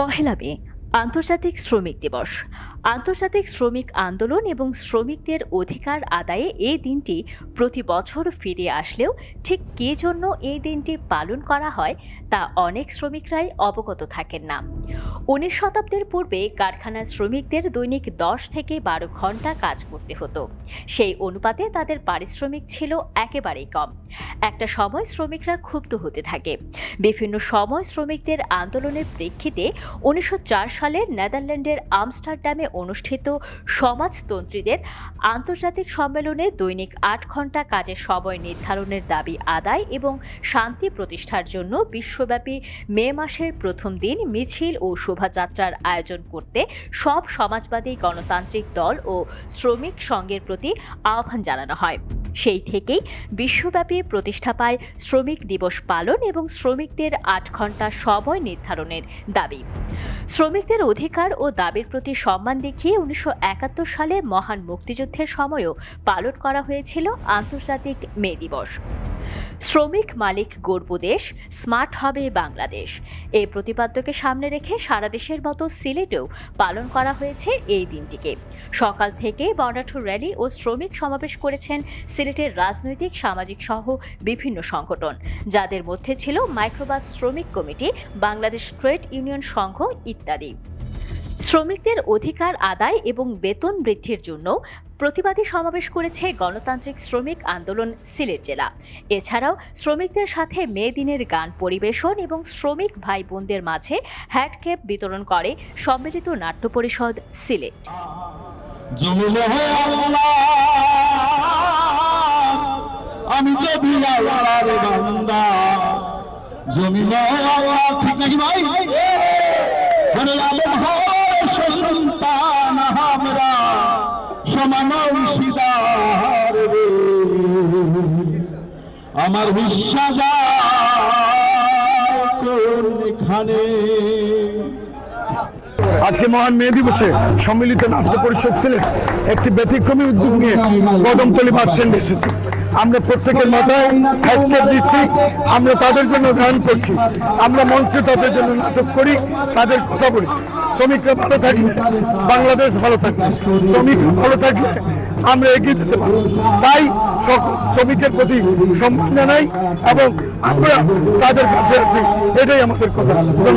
পহেলা মে আন্তর্জাতিক শ্রমিক দিবস। আন্তর্জাতিক শ্রমিক আন্দোলন এবং শ্রমিকদের অধিকার আদায়ে এই দিনটি প্রতি বছর ফিরে আসলেও ঠিক কী জন্য এই দিনটি পালন করা হয় তা অনেক শ্রমিকরাই অবগত থাকেন না। 19 শতাব্দীর পূর্বে কারখানার শ্রমিকদের দৈনিক 10 থেকে 12 ঘন্টা কাজ করতে হতো। সেই অনুপাতে তাদের পারিশ্রমিক ছিল একেবারেই কম। একটা সময় শ্রমিকরা ক্ষুব্ধ হতে থাকে। বিভিন্ন সময় শ্রমিকদের আন্দোলনের প্রেক্ষিতে 1904 সালে নেদারল্যান্ডের আমস্টারডামে অনুষ্ঠিত সমাজতন্ত্রীদের আন্তর্জাতিক সম্মেলনে দৈনিক 8 ঘন্টা কাজের সময় নির্ধারণের দাবি আদায় এবং শান্তি প্রতিষ্ঠার জন্য বিশ্বব্যাপী মে মাসের প্রথম দিন মিছিল ও শোভাযাত্রার আয়োজন করতে সব সমাজবাদী গণতান্ত্রিক দল ও শ্রমিক সংঘের প্রতি আহ্বান জানানো হয়। সেই থেকেই বিশ্বব্যাপী প্রতিষ্ঠা পায় শ্রমিক দিবস পালন এবং শ্রমিকদের 8 ঘন্টা সময় নির্ধারণের দাবি। শ্রমিকদের অধিকার ও দাবির প্রতি সম্মান দেখিয়ে 1971 সালে মহান মুক্তিযুদ্ধের সময়ও পালন করা হয়েছিল আন্তর্জাতিক মে দিবস। শ্রমিক মালিক গর্ব দেশ, স্মার্ট হবে বাংলাদেশ, এই প্রতিপাদ্যকে সামনে রেখে সারা দেশের মতো সিলেটেও পালন করা হয়েছে এই দিনটিকে। সকাল থেকে বর্ণাঢ্য র্যালি ও শ্রমিক সমাবেশ করেছেন সিলেটের রাজনৈতিক সামাজিক সহ বিভিন্ন সংগঠন, যাদের মধ্যে ছিল মাইক্রোবাস শ্রমিক কমিটি, বাংলাদেশ ট্রেড ইউনিয়ন সংঘ ইত্যাদি। শ্রমিকদের অধিকার আদায় এবং বেতন বৃদ্ধির জন্য প্রতিবাদী সমাবেশ করেছে গণতান্ত্রিক শ্রমিক আন্দোলন সিলেট জেলা। এছাড়াও শ্রমিকদের সাথে মে দিনের গান পরিবেশন এবং শ্রমিক ভাই বোনদের মাঝে হ্যাটকেপ বিতরণ করে সম্মিলিত নাট্য পরিষদ সিলেট। আমি যদি আল্লাহর বান্দা জমিন আল্লাহ ঠিক নাকি ভাই বলে আলম হয় সন্তান আমরা সমান অংশীদার রে আমার বিশ্বাস কোনখানে। আজকে মহান মে দিবসে সম্মিলিত নাট্য পরিষদ সিলেট একটি ব্যতিক্রমী উদ্যোগ নিয়ে কদমতলী বাস স্ট্যান্ডে এসেছি। আমরা প্রত্যেকের মাথায় হ্যাটকেপ দিচ্ছি, আমরা তাদের জন্য গান করছি, আমরা মঞ্চে তাদের জন্য নাটক করি, তাদের কথা বলি। শ্রমিকরা ভালো থাকলে বাংলাদেশ ভালো থাকবে, শ্রমিকরা ভালো থাকলে আমরা এগিয়ে যেতে পারবো। তাই সকল শ্রমিকের প্রতি সম্মান জানাই এবং আমরা তাদের পাশে আছি, এটাই আমাদের কথা। ধন্যবাদ।